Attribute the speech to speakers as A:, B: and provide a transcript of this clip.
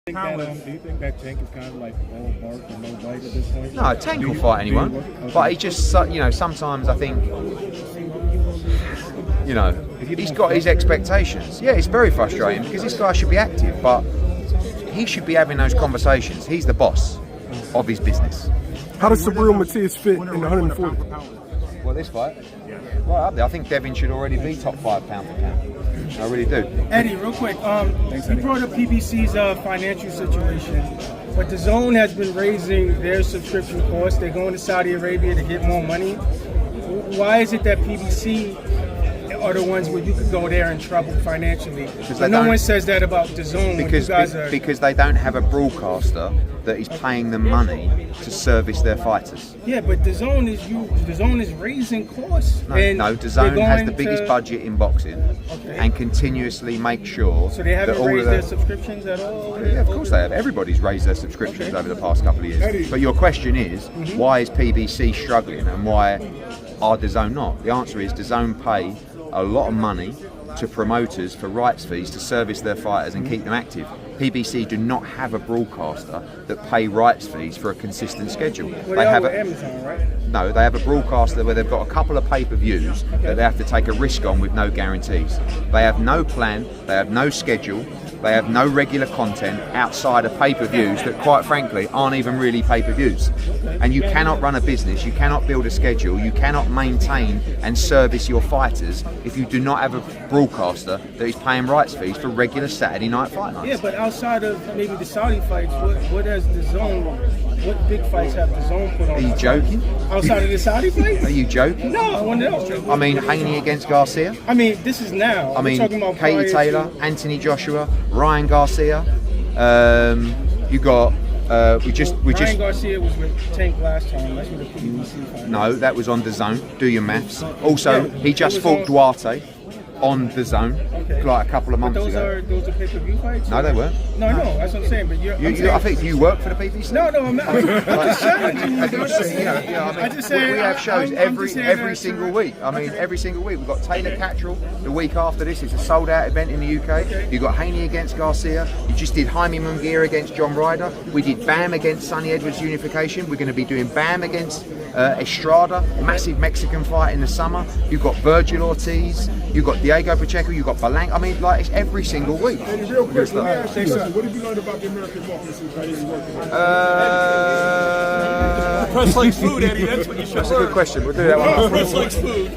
A: Do you think that Tank is kind of like all bark and no bite at this point?
B: No, Tank will fight anyone, but he just, sometimes I think, he's got his expectations. Yeah, it's very frustrating because this guy should be active, but he should be having those conversations. He's the boss of his business.
C: How does Saquan Matias fit in the 140?
B: Well, this fight, right up there. I think Devin should already be top 5 pound for pound. I really do.
D: Eddie, real quick, you brought up PBC's financial situation, but the Zone has been raising their subscription costs. They're going to Saudi Arabia to get more money. Why is it that PBC are the ones where you could go there in trouble financially? But no one says that about the Zone.
B: Because they don't have a broadcaster that is paying them money to service their fighters.
D: Yeah, but the Zone is raising costs.
B: No, the Zone has the biggest budget in boxing, and continuously make sure.
D: So they haven't raised their subscriptions at all?
B: Yeah, of course they have. Everybody's raised their subscriptions over the past couple of years. But your question is, why is PBC struggling and why are the Zone not? The answer is the Zone pay a lot of money to promoters for rights fees to service their fighters and keep them active. PBC do not have a broadcaster that pay rights fees for a consistent schedule.
D: Well, they have Amazon, right?
B: No, they have a broadcaster where they've got a couple of pay-per-views that they have to take a risk on with no guarantees. They have no plan, they have no schedule, they have no regular content outside of pay-per-views that, quite frankly, aren't even really pay-per-views. And you cannot run a business, you cannot build a schedule, you cannot maintain and service your fighters if you do not have a broadcaster that is paying rights fees for regular Saturday night fight nights.
D: Yeah, but outside of maybe the Saudi fights, what has the Zone, what big fights have the Zone put on?
B: Are you joking?
D: Outside of the Saudi fights?
B: Are you joking?
D: No, I want to know.
B: I mean, Haney against Garcia.
D: I mean, this is now.
B: I mean,
D: talking about
B: Katie Taylor, Anthony Joshua, Ryan Garcia. You got
D: Ryan Garcia was with Tank last time. That's with the PBC fight.
B: No, that was on the Zone. Do your maths. Also, he just fought Duarte on the Zone like a couple of months ago.
D: Those are pay-per-view fights?
B: No, they weren't.
D: No, that's what I'm saying. But
B: I think you work for the PBC.
D: No, I'm just challenging you.
B: We have shows every single week. I mean, every single week. We've got Taylor Cattrall the week after this. It's a sold-out event in the UK. You've got Haney against Garcia. You just did Jaime Munguia against John Ryder. We did Bam against Sonny Edwards Unification. We're going to be doing Bam against Estrada, massive Mexican fight in the summer. You've got Virgil Ortiz. You've got Diego Pacheco. You've got Balang. I mean, like, it's every single week.
C: Hey, real quick, let me ask you something. What have you learned about the American market since you've been working?
E: The press likes food, Eddie. That's what you should
B: That's a good question. We'll do that one.
E: The press likes food.